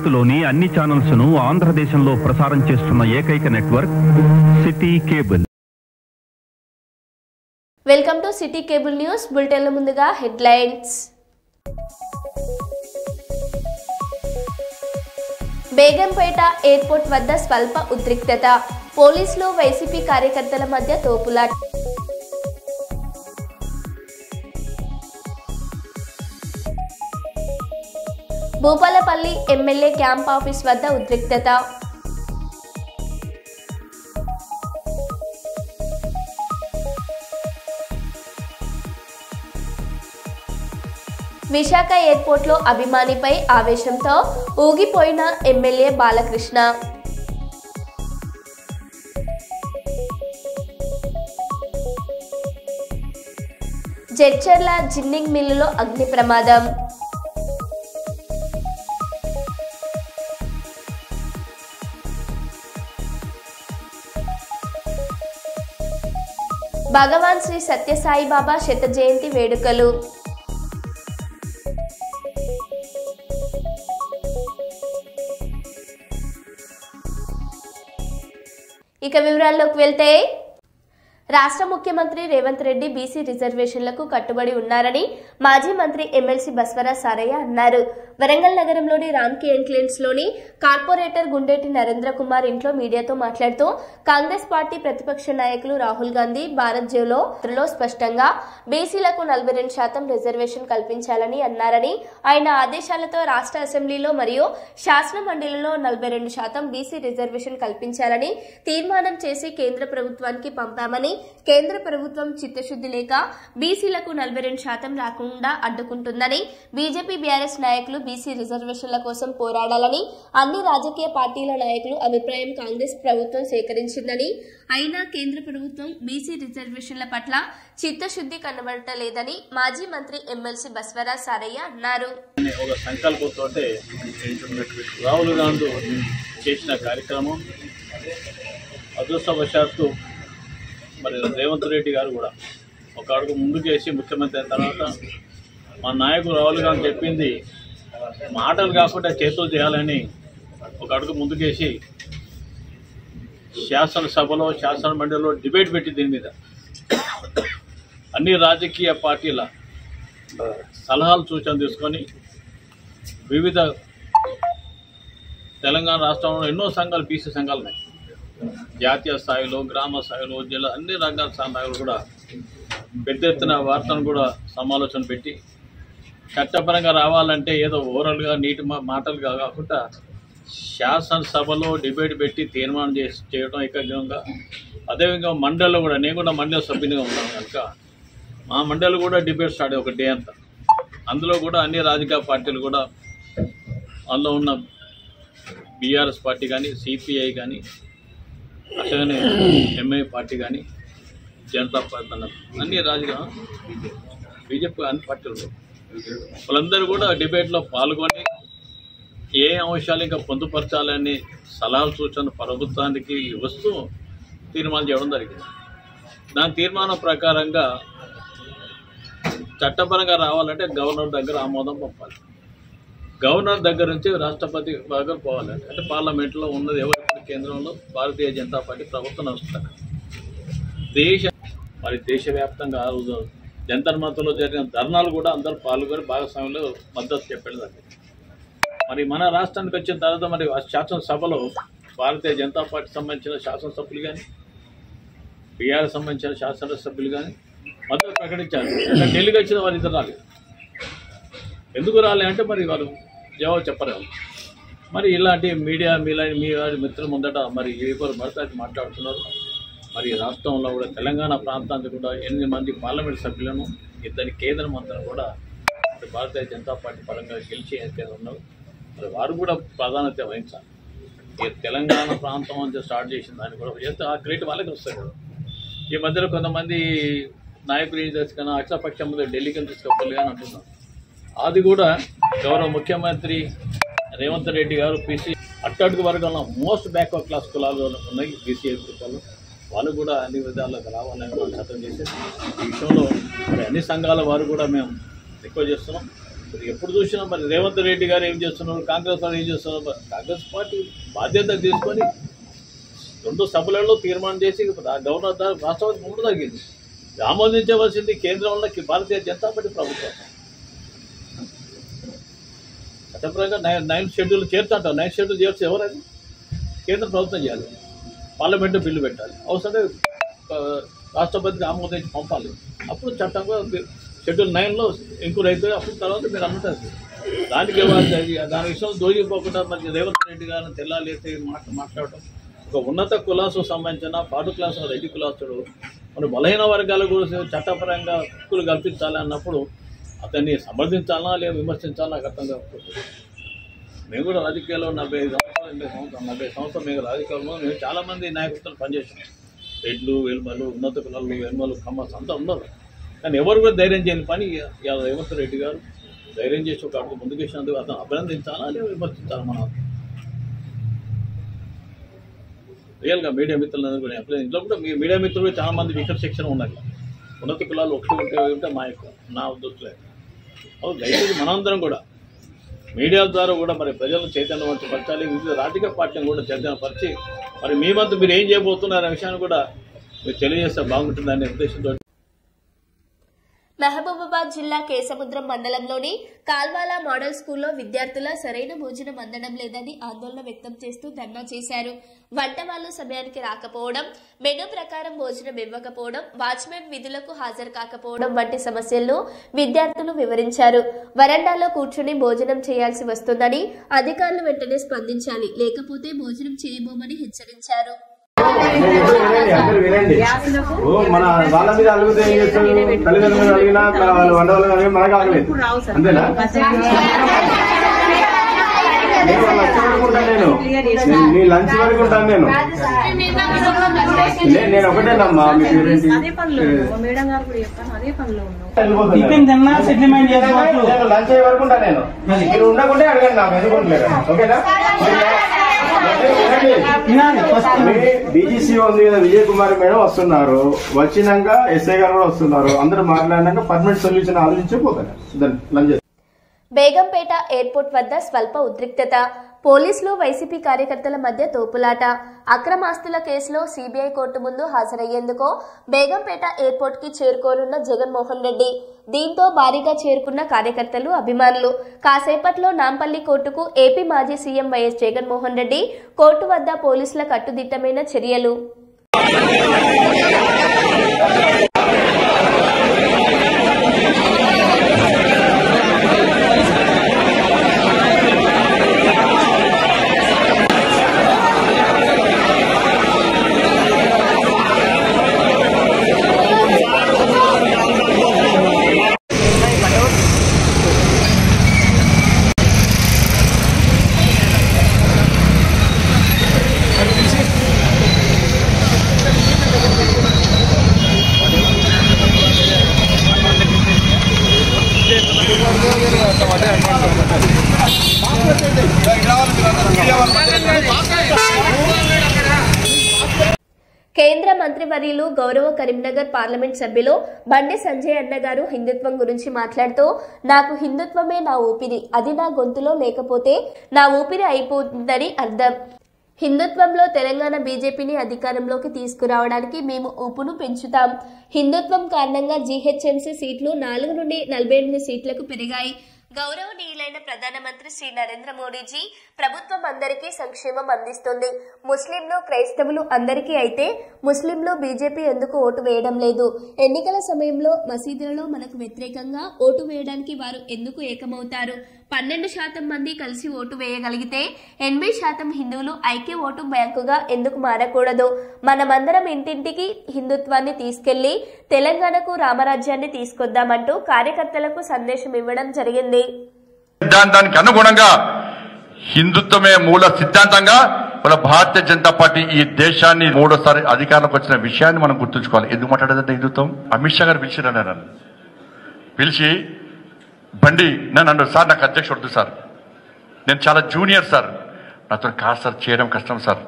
భారత్లోని అన్ని ఛానల్స్ ను ఆంధ్రదేశంలో ప్రసారం చేస్తున్న ఏకైక network city cable. Welcome to city cable news bulletin. ముందుగా హెడ్లైన్స్. బేగంపేట ఎయిర్పోర్ట్ వద్ద స్వల్ప ఉద్రిక్తత, పోలీసులు వైసీపీ కార్యకర్తల మధ్య తోపులాట. భూపాలపల్లి ఎమ్మెల్యే క్యాంప్ ఆఫీస్ వద్ద ఉద్రిక్తత. విశాఖ ఎయిర్పోర్ట్లో అభిమానిపై ఆవేశంతో ఊగిపోయిన ఎమ్మెల్యే బాలకృష్ణ. జడ్చర్ల జిన్నింగ్ మిల్లులో అగ్ని ప్రమాదం. భగవాన్ శ్రీ సత్యసాయిబాబా శత జయంతి వేడుకలు. ఇక వివరాల్లోకి వెళ్తే, రాష్ట్ర ముఖ్యమంత్రి రేవంత్ రెడ్డి బీసీ రిజర్వేషన్లకు కట్టుబడి ఉన్నారని మాజీ మంత్రి ఎమ్మెల్సీ బస్వరాజ్ సారయ్య అన్నారు. వరంగల్ నగరంలోని రామ్కీ ఎన్క్లేవ్స్ లోని కార్పొరేటర్ గుండేటి నరేంద్ర కుమార్ ఇంట్లో మీడియాతో మాట్లాడుతూ, కాంగ్రెస్ పార్టీ ప్రతిపక్ష నాయకులు రాహుల్ గాంధీ భారత్ జోడోలో స్పష్టంగా బీసీలకు 42% రిజర్వేషన్ కల్పించాలని అన్నారని, ఆయన ఆదేశాలతో రాష్ట్ర అసెంబ్లీలో మరియు శాసన మండలిలో 42% బీసీ రిజర్వేషన్ కల్పించాలని తీర్మానం చేసి కేంద్ర ప్రభుత్వానికి పంపామని, కేంద్ర ప్రభుత్వం చిత్తశుద్ధి లేక బీసీలకు 42% రాకుండా అడ్డుకుంటుందని, బీజేపీ బీఆర్ఎస్ నాయకులు బీసీ రిజర్వేషన్ల కోసం పోరాడాలని అన్ని రాజకీయ పార్టీల నాయకులు అభిప్రాయం కాంగ్రెస్ ప్రభుత్వం సేకరించిందని, అయినా కేంద్ర ప్రభుత్వం బీసీ రిజర్వేషన్ల పట్ల చిత్తశుద్ధి కనబడలేదని మాజీ మంత్రి ఎమ్మెల్సీ బస్వరాజ్ సారయ్య అన్నారు. ఒక సంకల్పంతో రాహుల్ గాంధీ చేసిన కార్యక్రమం అదృష్టవశాత్తు మరి రేవంత్ రెడ్డి గారు కూడా ఒక అడుగు ముందుకేసి ముఖ్యమంత్రి అయిన తర్వాత మా నాయకుడు రాహుల్ గాంధీ చెప్పింది మాటలు కాకుండా చేతులు చేయాలని ఒక అడుగు ముందుకేసి శాసనసభలో శాసన మండలిలో డిబేట్ పెట్టి దీని మీద అన్ని రాజకీయ పార్టీల సలహాలు సూచనలు తీసుకొని వివిధ తెలంగాణ రాష్ట్రంలో ఎన్నో సంఘాలు బీసీ సంఘాలు ఉన్నాయి. జాతీయ స్థాయిలో, గ్రామ స్థాయిలో, జిల్లా అన్ని రంగాల స్థాయిలో కూడా పెద్ద ఎత్తున వార్తను కూడా సమాలోచన పెట్టి చట్టపరంగా రావాలంటే ఏదో ఓవరాల్గా నీటి మాటలుగా కాకుండా శాసనసభలో డిబేట్ పెట్టి తీర్మానం చేయడం ఏకగ్రీవంగా. అదేవిధంగా మండలిలో కూడా, నేను కూడా మండలి సభ్యునిగా ఉన్నాను కనుక మా మండలి కూడా డిబేట్ స్టార్ట్ ఒక డే అంతా. అందులో కూడా అన్ని రాజకీయ పార్టీలు కూడా, అందులో ఉన్న బీఆర్ఎస్ పార్టీ కానీ, సిపిఐ కానీ, అట్లాగనే ఎంఐ పార్టీ కానీ, జనతా పార్టీ అన్ని రాజకీయ బీజేపీ అన్ని పార్టీలు వాళ్ళందరూ కూడా డిబేట్లో పాల్గొని ఏ అంశాలు ఇంకా పొందుపరచాలని సలహా సూచన ప్రభుత్వానికి వస్తూ తీర్మానం చేయడం జరిగింది. దాని తీర్మానం ప్రకారంగా చట్టపరంగా రావాలంటే గవర్నర్ దగ్గర ఆమోదం పంపాలి. గవర్నర్ దగ్గర నుంచి రాష్ట్రపతి దగ్గర పోవాలంటే, అంటే పార్లమెంట్లో ఉన్నది ఎవరు కేంద్రంలో భారతీయ జనతా పార్టీ ప్రభుత్వం నడుస్తారు. దేశవ్యాప్తంగా ఆ రోజు జంతర్ మంతర్లో జరిగిన ధర్నాలు కూడా అందరూ పాల్గొని భాగస్వామ్యంలో మద్దతు చెప్పడం జరిగింది. మరి మన రాష్ట్రానికి వచ్చిన తర్వాత మరి శాసనసభలో భారతీయ జనతా పార్టీ సంబంధించిన శాసనసభ్యులు కానీ, బీఆర్ఎస్ సంబంధించిన శాసనసభ్యులు కానీ మద్దతు ప్రకటించారు. ఢిల్లీకి వచ్చిన వారు ఇద్దరు రాలేదు. ఎందుకు రాలే అంటే మరి వాళ్ళు జవాబు చెప్పలేము. మరి ఇలాంటి మీడియా మీ మిత్రుల ముందట మరి ఎవరు మరొకటి మాట్లాడుతున్నారు. మరి రాష్ట్రంలో కూడా తెలంగాణ ప్రాంతానికి కూడా 8 మంది పార్లమెంట్ సభ్యులను, 2 కేంద్ర మంత్రులను కూడా భారతీయ జనతా పార్టీ పరంగా గెలిచి అయితే ఉన్నారు. మరి వారు కూడా ప్రాధాన్యత వహించాలి. తెలంగాణ ప్రాంతం అంతా స్టార్ట్ చేసిన దాన్ని కూడా చేస్తే ఆ క్రెడిట్ వాళ్ళకి వస్తుంది కదా. ఈ మధ్యలో కొంతమంది నాయకులు ఏం చేసుకున్నా అక్షపక్షం ముందు ఢిల్లీకి తీసుకోవాలి అని అంటున్నారు. అది కూడా గౌరవ ముఖ్యమంత్రి రేవంత్ రెడ్డి గారు బీసీ అట్టడుగు వర్గంలో మోస్ట్ బ్యాక్వర్డ్ క్లాస్ కులాలు ఉన్నాయి బీసీ కులాలు, వాళ్ళు కూడా అన్ని విధాలుగా రావాలని మనం చట్టం చేసేది. ఈ విషయంలో మరి అన్ని సంఘాల వారు కూడా మేము రిక్వెస్ట్ చేస్తున్నాం. ఎప్పుడు చూసినా మరి రేవంత్ రెడ్డి గారు ఏం చేస్తున్నారు, కాంగ్రెస్ వారు ఏం చేస్తున్నారు. మరి కాంగ్రెస్ పార్టీ బాధ్యత తీసుకొని 2 సభలలో తీర్మానం చేసి గవర్నర్ రాష్ట్రపతి ముందు తగ్గింది. ఆమోదించవలసింది కేంద్రంలో భారతీయ జనతా పార్టీ ప్రభుత్వం. చట్టపరంగా 9th షెడ్యూల్ చేర్చంటారు. 9th షెడ్యూల్ చేర్చి ఎవరది కేంద్ర ప్రభుత్వం చేయాలి. పార్లమెంటు బిల్లు పెట్టాలి, అవసరమే రాష్ట్రపతికి ఆమోదించి పంపాలి. అప్పుడు చట్టంగా షెడ్యూల్ 9లో ఎంక్వైరీ అయితే అప్పుడు తర్వాత మీరు అమ్ముతారు. దానికి దాని విషయంలో దోగిపోకుండా మరి రేవంత్ రెడ్డి గారిని తెల్లాలేసి మాట్లాడటం. ఒక ఉన్నత కులాసు సంబంధించిన పాటు క్లాసు రెడ్డి కులాసుడు మరి బలహీన వర్గాల గురించి చట్టపరంగా హక్కులు కల్పించాలి అన్నప్పుడు అతన్ని సమర్థించాలా లేదా విమర్శించాలా నాకు అర్థం కాకపోతే. మేము కూడా రాజకీయాల్లో 40 సంవత్సరాలు మేము రాజకీయాల్లో మేము చాలామంది నాయకులతో పనిచేసాం. రెడ్లు వెల్మలు ఉన్నత కులాలు వెల్మలు కమ్మస్ అంతా ఉన్నారు. కానీ ఎవరు కూడా ధైర్యం చేయని పని రేవంత్ రెడ్డి గారు ధైర్యం చేసి ఒక అడుగు ముందుకు వేసినందుకు అతను అభినందించాలా లేదా విమర్శించాలా. మనం రియల్గా మీడియా మిత్రులందరూ కూడా ఇంట్లో కూడా మీ మీడియా మిత్రులు చాలా మంది వికర్ సెక్షన్ ఉన్నారు. ఉన్నత కులాలు ఒకటి ఉంటే మా యొక్క నా ఉద్దేశం దయచేసి మనందరం కూడా మీడియా ద్వారా కూడా మరి ప్రజలను చైతన్యపరచాలి. వివిధ రాజకీయ పార్టీలను కూడా చైతన్యపరిచి మరి మీ మధ్య మీరు ఏం చేయబోతున్నారు అనే విషయాన్ని కూడా మీరు తెలియజేస్తే బాగుంటుందనే ఉద్దేశంతో మహబూబాబాద్ జిల్లా కేసముద్రం మండలంలోని కాల్వాల మోడల్ స్కూల్లో విద్యార్థుల సరైన భోజనం అందడం లేదని ఆందోళన వ్యక్తం చేస్తూ ధర్నా చేశారు. వంట వాళ్లు సమయానికి రాకపోవడం, మెనూ ప్రకారం భోజనం ఇవ్వకపోవడం, వాచ్మెన్ విధులకు హాజరు కాకపోవడం వంటి సమస్యలను విద్యార్థులు వివరించారు. వరండాలో కూర్చుని భోజనం చేయాల్సి వస్తుందని అధికారులు వెంటనే స్పందించాలి, లేకపోతే భోజనం చేయబోమని హెచ్చరించారు. మన వాళ్ళ మీద అలుగుతే ఏం చేస్తారు, తల్లిదండ్రులు అడిగినా వాళ్ళు వండవాళ్ళు అడిగినా మనకు ఆగలేదు. అంతేనా? నేను నీ లంచ్ వరకు ఉంటాను. నేను ఒకటేనమ్మా మీ పేరెంట్ నేను లంచ్ అయ్యే వరకు ఉంటాను. నేను మీరు ఉండకుంటే అడగండి, నాకు ఎందుకుంటలేదు. ఓకేనా? డీజీసీ ఉంది కదా విజయ్ కుమార్ మేడం వస్తున్నారు, వచ్చినాక ఎస్ఐ గారు కూడా వస్తున్నారు. అందరూ మాట్లాడినాక పర్మనెంట్ సొల్యూషన్ ఆలోచించిపోతాను. బేగంపేట ఎయిర్పోర్ట్ వద్ద స్వల్ప ఉద్రిక్తత, పోలీసులు వైసీపీ కార్యకర్తల మధ్య తోపులాట. అక్రమాస్తుల కేసులో సిబిఐ కోర్టు ముందు హాజరయ్యేందుకు బేగంపేట ఎయిర్పోర్ట్ కి చేరుకోనున్న జగన్మోహన్ రెడ్డి. దీంతో భారీగా చేరుకున్న కార్యకర్తలు, అభిమానులు. కాసేపట్లో నాంపల్లి కోర్టుకు ఏపీ మాజీ CM YS Jaganmohan Reddy. Court వద్ద పోలీసుల కట్టుదిట్టమైన చర్యలు. కేంద్ర మంత్రివర్యులు గౌరవ కరీంనగర్ పార్లమెంట్ సభ్యులు బండి సంజయ్ అన్న గారు హిందుత్వం గురించి మాట్లాడుతూ, నాకు హిందుత్వమే నా ఊపిరి, అది నా గొంతులో లేకపోతే నా ఊపిరి అయిపోతుందని అర్థం. హిందుత్వంలో తెలంగాణ బీజేపీని అధికారంలోకి తీసుకురావడానికి మేము ఊపును పెంచుతాం. హిందుత్వం కారణంగా జీహెచ్ఎంసీ సీట్లు 4 నుండి 48 సీట్లకు పెరిగాయి. గౌరవనీయులైన ప్రధానమంత్రి శ్రీ నరేంద్ర మోడీజీ ప్రభుత్వం అందరికీ సంక్షేమం అందిస్తుంది. ముస్లింలు, క్రైస్తవులు అందరికీ అయితే ముస్లింలు బీజేపీ ఎందుకు ఓటు వేయడం లేదు? ఎన్నికల సమయంలో మసీదులలో మనకు వ్యతిరేకంగా ఓటు వేయడానికి వారు ఎందుకు ఏకమవుతారు? 12% మంది కలిసి ఓటు వేయగలిగితే 80% హిందువులు ఐక్య ఓటు బ్యాంకుగా ఎందుకు మారకూడదు? మనమందరం ఇంటింటికి హిందుత్వాన్ని తీసుకెళ్లి తెలంగాణకు రామరాజ్యాన్ని తీసుకొద్దామంటూ కార్యకర్తలకు సందేశం ఇవ్వడం జరిగింది. సిద్ధాంతానికి అనుగుణంగా హిందుత్వమే మూల సిద్ధాంతంగా మన భారతీయ జనతా పార్టీ ఈ దేశాన్ని 3వ అధికారంలోకి వచ్చిన విషయాన్ని మనం గుర్తుంచుకోవాలి. ఎందుకు మాట్లాడేదంటే హిందుత్వం అమిత్ షా గారు పిలిచిరన్నారు. నన్ను పిలిచి బండి నన్ను అన్నారు, సార్ నాకు అధ్యక్షుడు వద్దు సార్, నేను చాలా జూనియర్ సార్, నాతో కాదు సార్, చేయడం కష్టం సార్,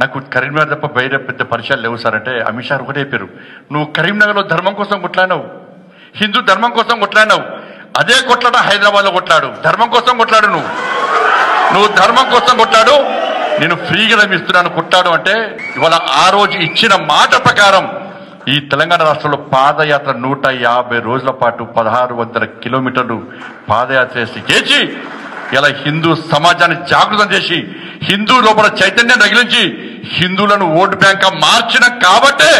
నాకు కరీంనగర్ తప్ప బయట పెద్ద పరిచయాలు లేవు సార్ అంటే అమిత్ షా ఒకటే చెప్పారు, నువ్వు కరీంనగర్లో ధర్మం కోసం కొట్లాడినావు, హిందూ ధర్మం కోసం కొట్లాడినావు, అదే కొట్లాట హైదరాబాద్ లో కొట్లాడు. ధర్మం కోసం కొట్లాడు. నువ్వు ధర్మం కోసం కొట్లాడు. నేను ఫ్రీగా ఇస్తున్నాను కొట్లాడు అంటే ఇవాళ ఆ రోజు ఇచ్చిన మాట ప్రకారం ఈ తెలంగాణ రాష్ట్రంలో పాదయాత్ర 150 రోజుల పాటు 1600 కిలోమీటర్లు పాదయాత్ర చేసి ఇలా హిందూ సమాజాన్ని జాగృతం చేసి హిందూ లోపల చైతన్యం రగిలించి హిందువులను ఓటు బ్యాంక్ మార్చిన కాబట్టే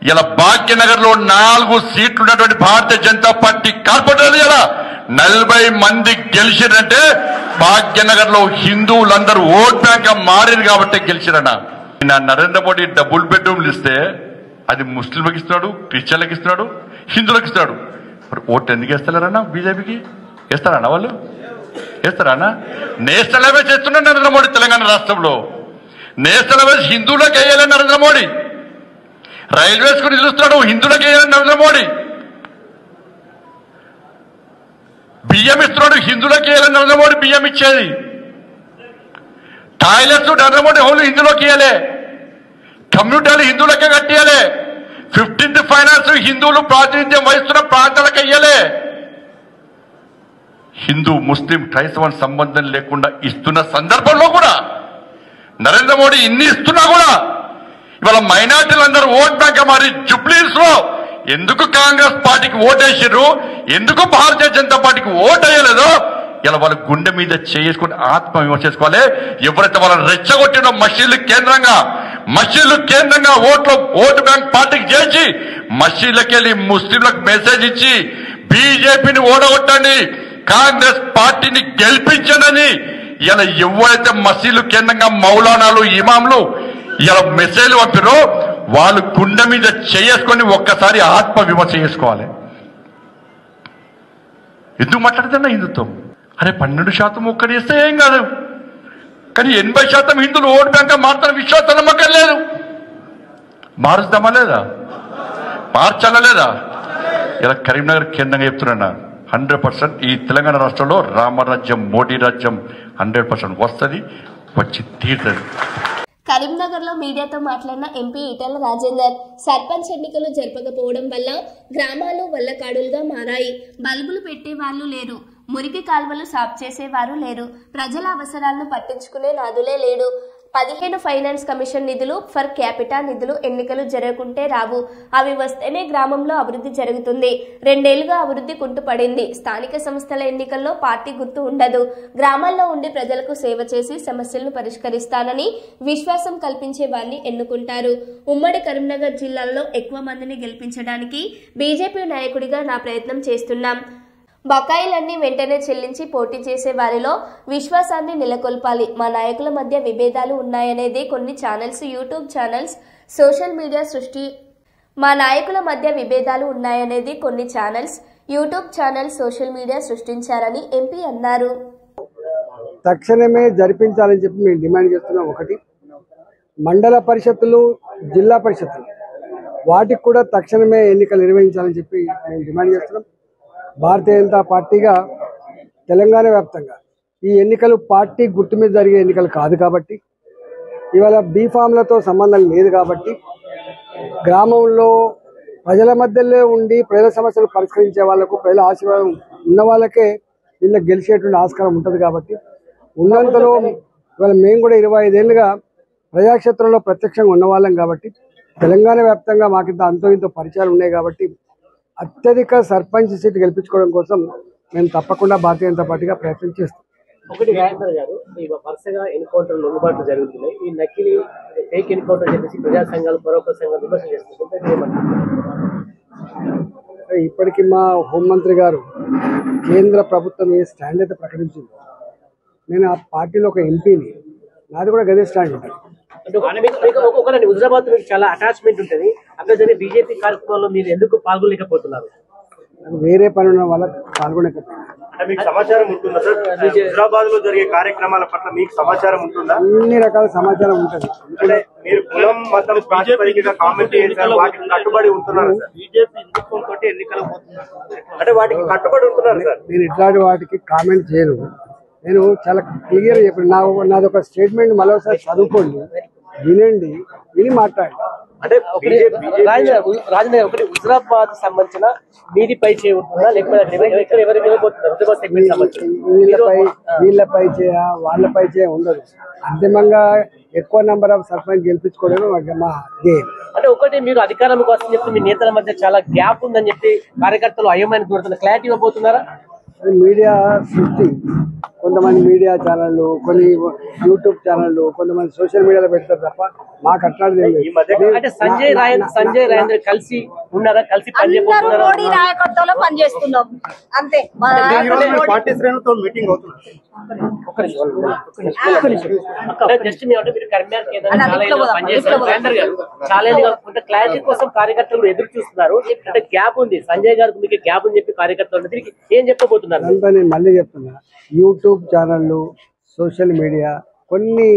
ఇలా భాగ్యనగర్ లో 4 సీట్లు ఉన్నటువంటి భారతీయ జనతా పార్టీ కార్పొరేటర్లు ఇలా 40 మంది గెలిచిరంటే భాగ్యనగర్ లో హిందువులందరూ ఓట్ బ్యాంక్ మారింది కాబట్టి గెలిచిరన్న. నరేంద్ర మోడీ డబుల్ బెడ్రూమ్లు ఇస్తే అది ముస్లింలకు ఇస్తున్నాడు, క్రిస్టియన్లకు ఇస్తున్నాడు, హిందువులకు ఇస్తున్నాడు. ఓటు ఎందుకు వేస్తలేరన్నా? బీజేపీకి వేస్తారన్నా? వాళ్ళు వేస్తారన్నా? నేషనల్ హైవేస్ చేస్తున్నాడు నరేంద్ర మోడీ. తెలంగాణ రాష్ట్రంలో నేషనల్ హైవేస్ హిందువులకు వేయాలని నరేంద్ర మోడీ. రైల్వేస్ కు నిలుస్తున్నాడు, హిందువులకు వేయాలని నరేంద్ర మోడీ. బియ్యం ఇస్తున్నాడు, హిందువులకు వేయాలని నరేంద్ర మోడీ బియ్యం ఇచ్చేది. టాయిలెట్స్ నరేంద్ర మోడీ హోలు హిందువులకు ఇవ్వాలి, కమ్యూనిటీలు హిందువులకే కట్టియాలి, 15th ఫైనాన్స్ హిందువులు ప్రాతినిధ్యం వహిస్తున్న ప్రాంతాలకు ఇయ్యాలి. హిందూ ముస్లిం క్రైస్తవ సంబంధం లేకుండా ఇస్తున్న సందర్భంలో కూడా నరేంద్ర మోడీ ఇన్ని ఇస్తున్నా కూడా ఇవాళ మైనార్టీలందరూ ఓట్ బ్యాంక్ మారి జుబ్లీస్ లో ఎందుకు కాంగ్రెస్ పార్టీకి ఓటేసారు, ఎందుకు భారతీయ జనతా పార్టీకి ఓటు వేయలేదో ఇలా వాళ్ళ గుండె మీద చేసుకుని ఆత్మవిమర్శ చేసుకోవాలి. ఎవరైతే వాళ్ళని రెచ్చగొట్టిన మసీదులు కేంద్రంగా ఓటు బ్యాంక్ పార్టీకి చేసి మసీదులకు వెళ్ళి ముస్లింలకు మెసేజ్ ఇచ్చి బీజేపీని ఓడగొట్టండి, కాంగ్రెస్ పార్టీని గెలిపించనని ఇలా ఎవరైతే మసీదులు కేంద్రంగా మౌలానాలు ఇమాంలు ఇలా మెసేజ్లు పంపారో వాళ్ళు గుండె మీద చేసుకొని ఒక్కసారి ఆత్మవిమర్శ చేసుకోవాలి. ఎందుకు మాట్లాడుతున్నా హిందుత్వం? అరే 12% ఒక్కటి ఇస్తే ఏం కాదు, కానీ 80% హిందువులు ఓటు బ్యాంక్ మారుతున్న విశ్వాసం నమ్మకం లేదు. మారుస్తామా లేదా? మార్చాలా లేదా? ఇలా కరీంనగర్ కేంద్రంగా చెప్తున్నా 100% ఈ తెలంగాణ రాష్ట్రంలో రామరాజ్యం మోడీ రాజ్యం 100% వస్తుంది, వచ్చి తీరుతుంది. కరీంనగర్ లో మీడియాతో మాట్లాడిన ఎంపీ ఈటెల రాజేందర్ సర్పంచ్ ఎన్నికలు జరపకపోవడం వల్ల గ్రామాలు వల్లకాడులుగా మారాయి. బల్బులు పెట్టే వాళ్ళు లేరు, మురికి కాల్వలు సాఫ్ చేసేవారు లేరు, ప్రజల అవసరాలను పట్టించుకునే నాదులే లేడు. 15 ఫైనాన్స్ కమిషన్ నిధులు ఫర్ క్యాపిటా నిధులు ఎన్నికలు జరగకుంటే రావు, అవి వస్తేనే గ్రామంలో అభివృద్ధి జరుగుతుంది. 2 ఏళ్లుగా అభివృద్ధి కుంటుపడింది. స్థానిక సంస్థల ఎన్నికల్లో పార్టీ గుర్తు ఉండదు. గ్రామాల్లో ఉండి ప్రజలకు సేవ చేసి సమస్యలను పరిష్కరిస్తానని విశ్వాసం కల్పించే వారిని ఎన్నుకుంటారు. ఉమ్మడి కరీంనగర్ జిల్లాలో ఎక్కువ మందిని గెలిపించడానికి బీజేపీ నాయకుడిగా నా ప్రయత్నం చేస్తున్నాం. బకాయిలన్నీ వెంటనే చెల్లించి పోటీ చేసే వారిలో విశ్వాసాన్ని నెలకొల్పాలి. మా నాయకుల మధ్య విభేదాలు ఉన్నాయనేది కొన్ని channels, YouTube channels, social media social media సృష్టించారని ఎంపీ అన్నారు. తక్షణమే జరిపించాలని చెప్పి మేము డిమాండ్ చేస్తున్నాం. ఒకటి, మండల పరిషత్తులు, జిల్లా పరిషత్తులు వాటికి కూడా తక్షణమే ఎన్నికలు నిర్వహించాలని చెప్పి మేము డిమాండ్ చేస్తున్నాం. భారతీయ జనతా పార్టీగా తెలంగాణ వ్యాప్తంగా ఈ ఎన్నికలు పార్టీ గుర్తు మీద జరిగే ఎన్నికలు కాదు కాబట్టి, ఇవాళ బీఫామ్లతో సంబంధం లేదు కాబట్టి, గ్రామంలో ప్రజల మధ్యలో ఉండి ప్రజల సమస్యలు పరిష్కరించే వాళ్లకు, ప్రజల ఆశీర్వాదం ఉన్న వాళ్ళకే వీళ్ళకి గెలిచేటువంటి ఆస్కారం ఉంటుంది. కాబట్టి ఉన్నంతలో ఇవాళ మేము కూడా 25 ఏళ్ళుగా ప్రజాక్షేత్రంలో ప్రత్యక్షంగా ఉన్నవాళ్ళం కాబట్టి, తెలంగాణ వ్యాప్తంగా మాకింత అంతో ఇంతో పరిచయాలు ఉన్నాయి కాబట్టి అత్యధిక సర్పంచ్ సీట్ గెలిపించుకోవడం కోసం మేము తప్పకుండా భారతీయ జనతా పార్టీగా ప్రయత్నం చేస్తాం. ఒకటి రాజేంద్ర గారు, వరుసగా ఎన్కౌంటర్ లొంగుబాట్లు జరుగుతున్నాయి. ఈ నకిలీ ఫేక్ ఎన్కౌంటర్ చెప్పేసి ప్రజా సంఘాలు, పరోక్ష సంఘాలు విమర్శ చేస్తున్నారు. ఇప్పటికీ మా హోంమంత్రి గారు కేంద్ర ప్రభుత్వం ఏ స్టాండ్ అయితే ప్రకటించింది, నేను ఆ పార్టీలో ఒక ఎంపీని, నాది కూడా గదే స్టాండ్ ఉంటుంది. ఒకటి హుజరాబాద్ మీకు చాలా అటాచ్మెంట్ ఉంటుంది, అక్కడ జరిగే బీజేపీ కార్యక్రమాల్లో మీరు ఎందుకు పాల్గొనలేకపోతున్నారు? వేరే పని ఉన్న వల్ల పాల్గొనకపోతున్నారు. మీకు సమాచారం ఉంటుందా సార్? హైదరాబాద్ లో జరిగే కార్యక్రమాల పట్ల మీకు సమాచారం ఉంటుందా? అన్ని రకాల సమాచారం ఉంటుంది. అంటే మీరు కులం మతం ప్రాతిపదికగా కామెంట్ చేశారు, వాటికి కట్టుబడి ఉంటున్నారు సార్? బీజేపీ హిందుత్వంతో ఎన్నికలు అంటే వాటికి కట్టుబడి ఉంటున్నారు సార్? నేను ఇట్లాంటి వాటికి కామెంట్ చేయను. నేను చాలా క్లియర్ చెప్పాను. నాది ఒక స్టేట్మెంట్ మరోసారి చదువుకోండి, వినండి, విని మాట్లాడండి. అంటే రాజేంద్ర ఒకటి హుజరాబాద్ సంబంధించిన మీది పై చేయ ఉంటుందా లేకపోతే ఎవరికి ఇవ్వబోతున్నారు హుజరాబాద్ సెగ్మెంట్ సంబంధించి వీళ్ళపై చేయ వాళ్ళపై చేయ ఉండదు. అంతిమంగా ఎక్కువ నెంబర్ ఆఫ్ సర్పంచ్ గెలిపించుకోవడం మా ధ్యేయం. అంటే ఒకటి మీరు అధికారంలోకి వస్తుందని చెప్పి మీ నేతల మధ్య చాలా గ్యాప్ ఉందని చెప్పి కార్యకర్తలు అయోమయానికి గురవుతున్న క్లారిటీ ఇవ్వబోతున్నారా? మీడియా సృష్టి, కొంతమంది మీడియా ఛానళ్ళు, కొన్ని యూట్యూబ్ ఛానళ్ళు, కొంతమంది సోషల్ మీడియాలో పెడతారు తప్ప మాకు అట్లాంటి అంటే సంజయ్ రాజేంద్ర కలిసి ఉన్నారా, కలిసి పనిచేస్తున్నారా? పనిచేస్తున్నాం అంతే. పార్టీ శ్రేణులతో మీటింగ్ అవుతున్నారు. జస్ట్ మీరు చాలా కొంత క్లారిటీ కోసం కార్యకర్తలు ఎదురు చూస్తున్నారు. అంటే గ్యాప్ ఉంది, సంజయ్ గారికి మీకు గ్యాప్ అని చెప్పి కార్యకర్తలు దీనికి ఏం చెప్పబోతున్నారు? నేను మళ్ళీ చెప్తున్నా, యూట్యూబ్ ఛానళ్ళు, సోషల్ మీడియా కొన్ని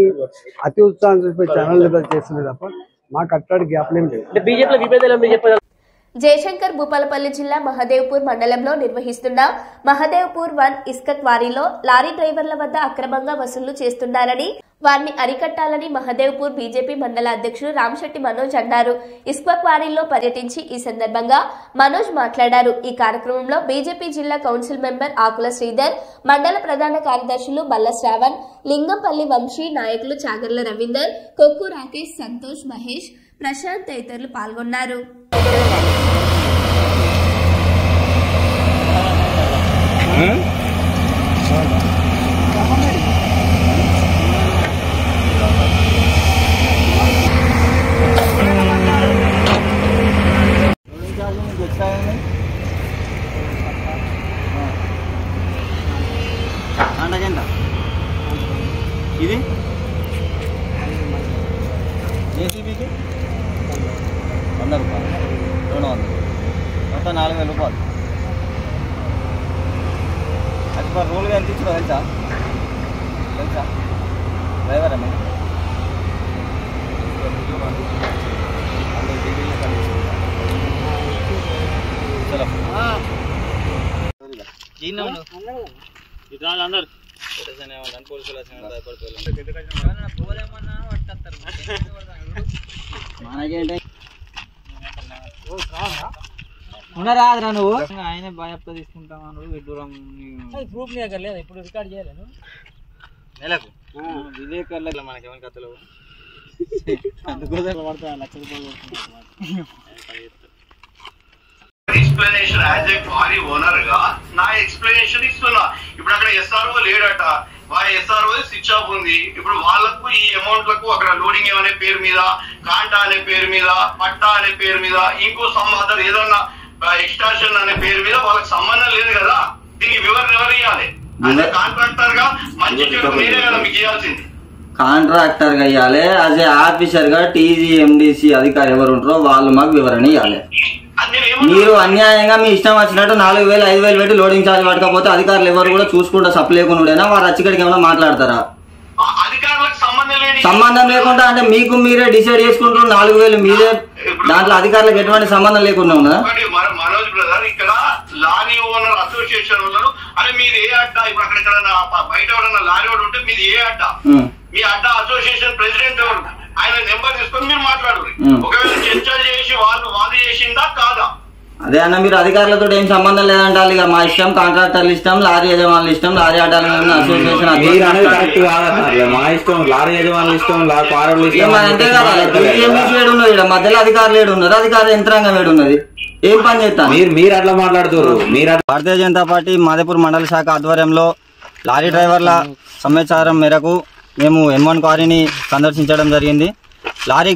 అతి ఉత్సాహం చూపే ఛానళ్ళు చేస్తుంది తప్ప మాకు అట్లాంటి గ్యాప్లు ఏం లేదు. బీజేపీలో విభేదాలు మీరు చెప్పారు. జయశంకర్ భూపాలపల్లి జిల్లా మహదేవ్పూర్ మండలంలో నిర్వహిస్తున్న మహదేవ్పూర్ 1 ఇసుక క్వారీలో లారీ డ్రైవర్ల వద్ద అక్రమంగా వసూళ్లు చేస్తున్నారని, వారిని అరికట్టాలని మహదేవ్పూర్ బీజేపీ మండల అధ్యక్షుడు రామశెట్టి మనోజ్ అన్నారు. ఇసుక క్వారీల్లో పర్యటించి ఈ సందర్భంగా మనోజ్ మాట్లాడారు. ఈ కార్యక్రమంలో బీజేపీ జిల్లా కౌన్సిల్ మెంబర్ ఆకుల శ్రీధర్, మండల ప్రధాన కార్యదర్శులు బల్ల శ్రావణ్, లింగంపల్లి వంశీ, నాయకులు చాగర్ల రవీందర్, కొక్కు రాకేష్, సంతోష్, మహేష్, ప్రశాంత్ తదితరులు పాల్గొన్నారు. ఇది జేసీబీకి 100 రూపాయలు, 200, మొత్తం 4000 రూపాయలు. అది మరి రూల్గా ఎంత ఇచ్చిన తెలుసా డ్రైవర్ అన్న అందరు ఉన్నారా నువ్వు ఆయన బాగా తీసుకుంటాను దూరం ప్రూఫ్ లేదు, ఇప్పుడు రికార్డ్ చేయలేదు నెలకు విలేకరుల మనకేమైనా కథలు అందుకోసం పడతా 1 లక్ష రూపాయలు explanation as a quarry owner గా నా ఎక్స్ప్లెనేషన్ ఇస్తున్నా. ఇప్పుడు అక్కడ ఎస్ఆర్ఓ లేడట, ఎస్ఆర్ఓ స్విచ్ ఆఫ్ ఉంది. ఇప్పుడు వాళ్ళకు ఈ అమౌంట్లకు అక్కడ లోడింగ్ అనే పేరు మీద, కాంటా అనే పేరు మీద, పట్టా అనే పేరు మీద, ఇంకో సంబంధం ఏదన్నా ఎక్స్టార్షన్ అనే పేరు మీద వాళ్ళకి సంబంధం లేదు కదా. దీనికి వివరణ ఎవరు ఇవ్వాలి? అదే కాంట్రాక్టర్ గా మంచి చెడు మీరే కదా మీకు ఇవ్వాల్సింది. కాంట్రాక్టర్ గా ఇవ్వాలి, యాజ్ ఏ ఆఫీసర్ గా టీజీఎండిసి అధికారి ఎవరు ఉంటారో వాళ్ళు మాకు వివరణ ఇవ్వాలి. మీరు అన్యాయంగా మీ ఇష్టం వచ్చినట్టు 4000 5000 పెట్టి లోడింగ్ ఛార్జ్ పట్టకపోతే అధికారులు ఎవరు కూడా చూసుకుంటా సప్లేకుండా వారు అచ్చికడికి ఏమైనా మాట్లాడతారా? సంబంధం లేకుండా అంటే మీకు మీరే డిసైడ్ చేసుకుంటారు 4000 మీరే, దాంట్లో అధికారులకు ఎటువంటి సంబంధం లేకుండా ఉన్నదా? మనోజ్ బ్రదర్, ఇక్కడ లారీ ఓనర్ అసోసియేషన్ ఉన్నారు. అరే మీరు ఏ అడ్డా, ఇప్పుడు అక్కడ బయట ఎవరన్నా లారీ ఓనర్ ఉంటే మీది ఏ అడ్డా, మీ అడ్డా అసోసియేషన్ ప్రెసిడెంట్ ఎవరు, ఆయన నెంబర్ తీసుకొని మీరు మాట్లాడారు. ఒకవేళ చర్చలు చేసి వాళ్ళు చేసిందా కాదా? అదే అన్న, మీరు అధికారులతో ఏం సంబంధం లేదంటారు. ఇక మా ఇష్టం, కాంట్రాక్టర్లు ఇష్టం, లారీ యజమానులు ఇష్టం, లారీ అడ్డాల అసోసియేషన్ మా ఇష్టం, లారీ యజమానులు ఇష్టం, అంతే కదా. ఉన్నది ఇక్కడ మధ్యలో అధికారులు ఏడున్నారు, అధికార యంత్రాంగం ఏడున్నది, ఏం పని చేస్తాను మీరు అట్లా మాట్లాడుతున్నారు. భారతీయ జనతా పార్టీ మాదేపూర్ మండల శాఖ ఆధ్వర్యంలో లారీ డ్రైవర్ల సమాచారం మేరకు మేము M1 క్వారీని సందర్శించడం జరిగింది. లారీ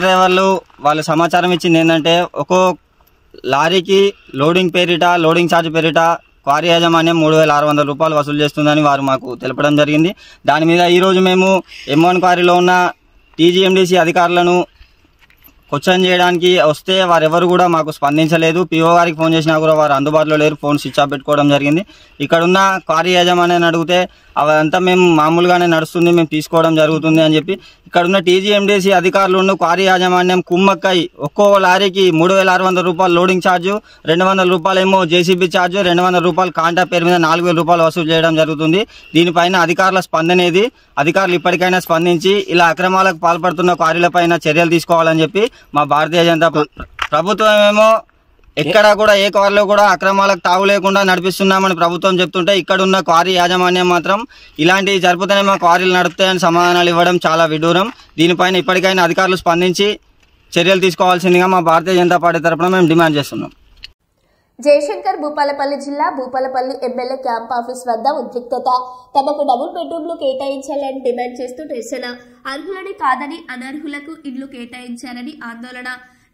డ్రైవర్లు వాళ్ళ సమాచారం ఇచ్చింది ఏంటంటే, ఒక్కో లారీకి లోడింగ్ పేరిట, లోడింగ్ ఛార్జ్ పేరిట క్వారీ యాజమాన్యం 3600 రూపాయలు వసూలు చేస్తుందని వారు మాకు తెలపడం జరిగింది. దాని మీద ఈరోజు మేము M1 క్వారీలో ఉన్న టీజీఎండిసి అధికారులను క్వశ్చన్ చేయడానికి వస్తే వారెవరు కూడా మాకు స్పందించలేదు. పిఓ గారికి ఫోన్ చేసినా కూడా వారు అందుబాటులో లేరు, ఫోన్ స్విచ్ ఆఫ్ పెట్టుకోవడం జరిగింది. ఇక్కడున్న క్వారీ యాజమాన్యాన్ని అడిగితే అవంతా మేము మామూలుగానే నడుస్తుంది, మేము తీసుకోవడం జరుగుతుంది అని చెప్పి ఇక్కడున్న టీజీఎండిసి అధికారులను క్వారీ యాజమాన్యం కుమ్మక్కై ఒక్కో లారీకి 3600 రూపాయలు లోడింగ్ ఛార్జు, 200 రూపాయలు ఏమో జేసీబీ ఛార్జు, 200 రూపాయలు కాంటా పేరు మీద 4000 రూపాయలు వసూలు చేయడం జరుగుతుంది. దీనిపైన అధికారుల స్పందనేది, అధికారులు ఇప్పటికైనా స్పందించి ఇలా అక్రమాలకు పాల్పడుతున్న క్వారీలపైన చర్యలు తీసుకోవాలని చెప్పి మా భారతీయ జనతా ప్రభుత్వం ఏమో ఎక్కడ కూడా ఏ క్వారీలో కూడా అక్రమాలకు తావు లేకుండా నడిపిస్తున్నామని ప్రభుత్వం చెప్తుంటే ఇక్కడ ఉన్న క్వారీ యాజమాన్యం మాత్రం ఇలాంటివి జరుపుతూనే మా క్వారీలు నడుపుతాయని సమాధానాలు ఇవ్వడం చాలా విడ్డూరం. దీనిపైన ఇప్పటికైనా అధికారులు స్పందించి చర్యలు తీసుకోవాల్సిందిగా మా భారతీయ జనతా పార్టీ తరఫున మేము డిమాండ్ చేస్తున్నాం. జయశంకర్ భూపాలపల్లి జిల్లా భూపాలపల్లి ఎమ్మెల్యే క్యాంప్ ఆఫీస్ వద్ద ఉద్రిక్తత. తమకు డబుల్ బెడ్రూమ్లు కేటాయించాలని డిమాండ్ చేస్తూ నిరసన. అర్హులని కాదని అనర్హులకు ఇళ్లు కేటాయించారని ఆందోళన.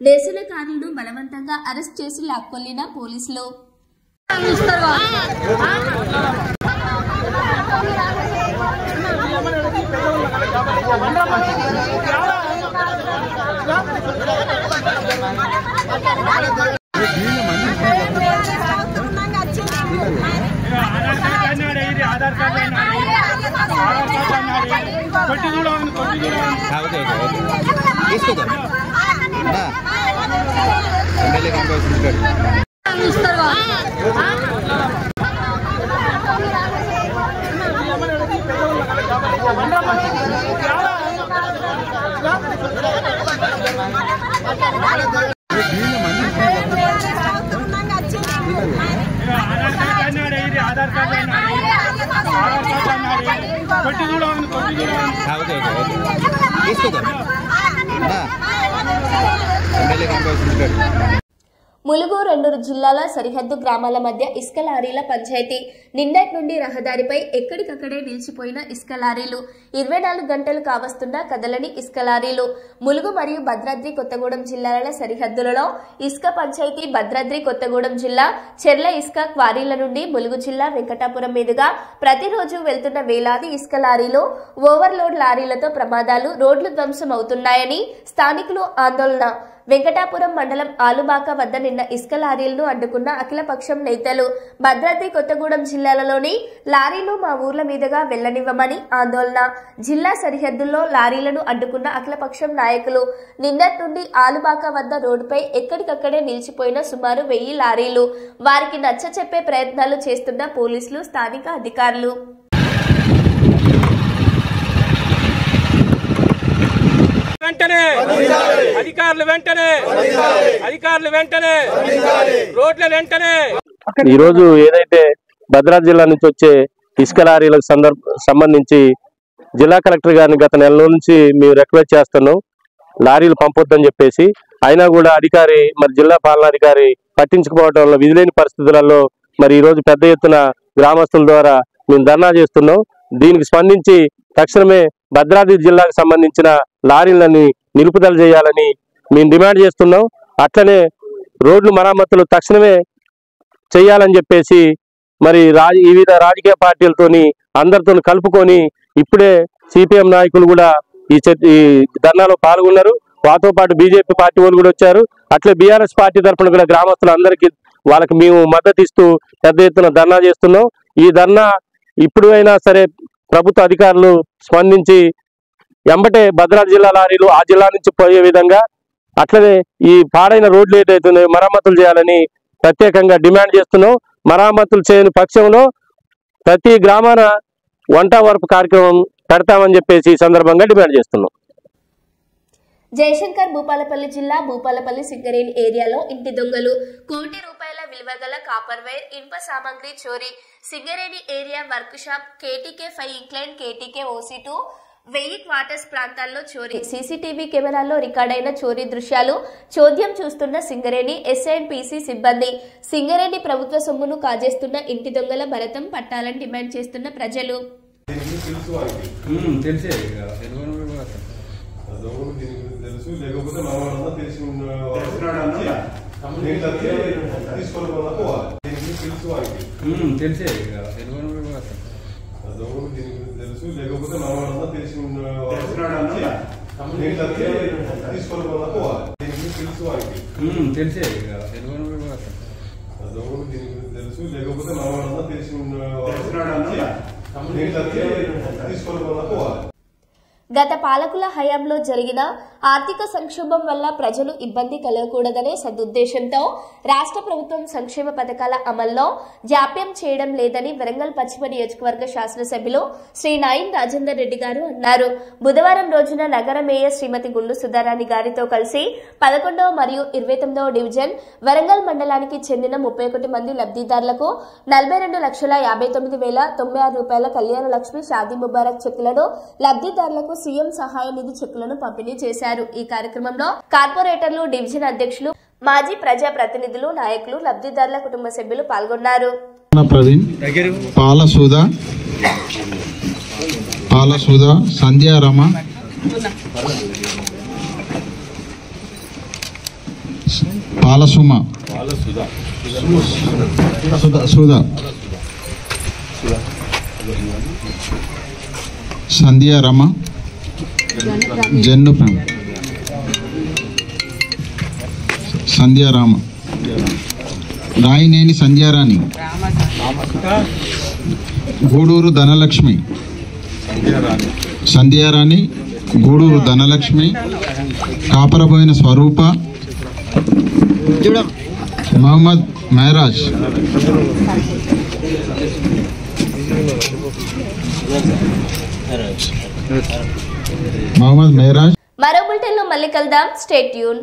నిరసనకారులను బలవంతంగా అరెస్ట్ చేసి లాక్కొల్లిన పోలీసులు. ములుగు 2 జిల్లాల సరిహద్దు గ్రామాల మధ్య ఇసుక లారీల పంచాయతీ. నిన్నటి నుండి రహదారిపై ఎక్కడికక్కడే నిలిచిపోయిన ఇసుక లారీలు. 24 గంటలు కావస్తున్నా కదలని ఇసుక లారీలు. ములుగు మరియు భద్రాద్రి కొత్తగూడెం జిల్లాల సరిహద్దులలో ఇసుక పంచాయతీ. భద్రాద్రి కొత్తగూడెం జిల్లా చెర్ల ఇసుక క్వారీల నుండి ములుగు జిల్లా వెంకటాపురం మీదుగా ప్రతిరోజు వెళ్తున్న వేలాది ఇసుక లారీలు ఓవర్లోడ్ లారీలతో ప్రమాదాలు, రోడ్లు ధ్వంసం అవుతున్నాయని స్థానికులు ఆందోళన. వెంకటాపురం మండలం ఆలుబాక వద్ద నిన్న ఇసుక లారీలను అడ్డుకున్న అఖిలపక్షం నేతలు. భద్రాద్రి కొత్తగూడెం జిల్లాలలోని లారీలు మా ఊర్ల మీదుగా వెళ్లనివ్వమని ఆందోళన. జిల్లా సరిహద్దుల్లో లారీలను అడ్డుకున్న అఖిలపక్షం నాయకులు. నిన్నటి నుండి ఆలుబాక వద్ద రోడ్డుపై ఎక్కడికక్కడే నిలిచిపోయిన సుమారు 1000 లారీలు. వారికి నచ్చచెప్పే ప్రయత్నాలు చేస్తున్న పోలీసులు, స్థానిక అధికారులు. ఈరోజు ఏదైతే భద్రాద్రి జిల్లా నుంచి వచ్చే ఇసుక లారీలకు సంబంధించి జిల్లా కలెక్టర్ గారిని గత నెల నుంచి మేము రిక్వెస్ట్ చేస్తున్నాం లారీలు పంపొద్దని చెప్పేసి. అయినా కూడా అధికారి మరి జిల్లా పాలనాధికారి పట్టించుకోవడం వల్ల విధులేని పరిస్థితులలో మరి ఈరోజు పెద్ద ఎత్తున గ్రామస్తుల ద్వారా మేము ధర్నా చేస్తున్నాం. దీనికి స్పందించి తక్షణమే భద్రాద్రి జిల్లాకు సంబంధించిన లారీలని నిలుపుదల చేయాలని మేము డిమాండ్ చేస్తున్నాం. అట్లనే రోడ్లు మరమ్మతులు తక్షణమే చేయాలని చెప్పేసి మరి వివిధ రాజకీయ పార్టీలతోని అందరితో కలుపుకొని ఇప్పుడే సిపిఎం నాయకులు కూడా ఈ ధర్నాలో పాల్గొన్నారు. వారితో పాటు బీజేపీ పార్టీ వాళ్ళు కూడా వచ్చారు. అట్లే బీఆర్ఎస్ పార్టీ తరఫున కూడా గ్రామస్తులందరికీ వాళ్ళకి మేము మద్దతు ఇస్తూ పెద్ద ఎత్తున ధర్నా చేస్తున్నాం. ఈ ధర్నా ఇప్పుడు అయినా సరే ప్రభుత్వ అధికారులు స్పందించి ఎంబటే భద్రాద్రి జిల్లా లారీలు ఆ జిల్లా నుంచి పోయే విధంగా, అట్లనే ఈ పాడైన రోడ్లు ఏదైతే మరమ్మతులు చేయాలని ప్రత్యేకంగా డిమాండ్ చేస్తున్నాం. మరమ్మతులు చేయని పక్షంలో ప్రతి గ్రామాన వంట వరపు కార్యక్రమం పెడతామని చెప్పేసి ఈ సందర్భంగా డిమాండ్ చేస్తున్నాం. జయశంకర్ భూపాలపల్లి జిల్లా భూపాలపల్లి సింగరేణి ఏరియాలో ఇంటి దొంగలు. ₹1 కోటి విలువ గల కాపర్ వైర్, ఇనుప సామాగ్రి చోరీ. Singareni area workshop, KTK 5 incline, KTK OC2 1000 quarters ప్రాంతాల్లో చోరీ. సీసీటీవీ కెమెరాల్లో రికార్డైన చోరీ దృశ్యాలు చోద్యం చూస్తున్న సింగరేణి SIPC సిబ్బంది. సింగరేణి ప్రభుత్వ సొమ్మును కాజేస్తున్న ఇంటి దొంగల భరతం పట్టాలని డిమాండ్ చేస్తున్న ప్రజలు. గత పాలకుల హయాంలో జరిగిన ఆర్థిక సంక్షోభం వల్ల ప్రజలు ఇబ్బంది కలగకూడదనే సదుద్దేశంతో రాష్ట్ర ప్రభుత్వం సంక్షేమ పథకాల అమల్లో జాప్యం చేయడం లేదని వరంగల్ పశ్చిమ నియోజకవర్గ శాసనసభ్యులు శ్రీ నాయిన్ రాజేందర్ రెడ్డి గారు అన్నారు. బుధవారం రోజున నగర మేయర్ శ్రీమతి గుండు సుధారాణి గారితో కలిసి 11వ మరియు 29వ డివిజన్ వరంగల్ మండలానికి చెందిన 31 మంది లబ్ధిదారులకు 42,59,096 రూపాయల కళ్యాణ లక్ష్మి షాదీ ముబారక్ చెక్కులను లబ్ధిదారులకు సీఎం సహాయ నిధి చెక్కులను పంపిణీ చేశారు. ఈ కార్యక్రమంలో కార్పొరేటర్లు, డివిజన్ అధ్యక్షులు, మాజీ ప్రజా ప్రతినిధులు, నాయకులు, లబ్ధిదారుల కుటుంబ సభ్యులు పాల్గొన్నారు. పాలసుధ, సంధ్యారమ, పాలసుమ, సుధా, సంధ్యారమ, జన్నుప్రం, సంధ్యారామ, రాయినేని సంధ్యారాణి, గూడూరు ధనలక్ష్మి, సంధ్యారాణి, గూడూరు ధనలక్ష్మి, కాపరబోయిన స్వరూప, మహమ్మద్ మెహరాజ్, మరో బులెటిన్ లో మళ్ళీ కలుద్దాం. Stay tune.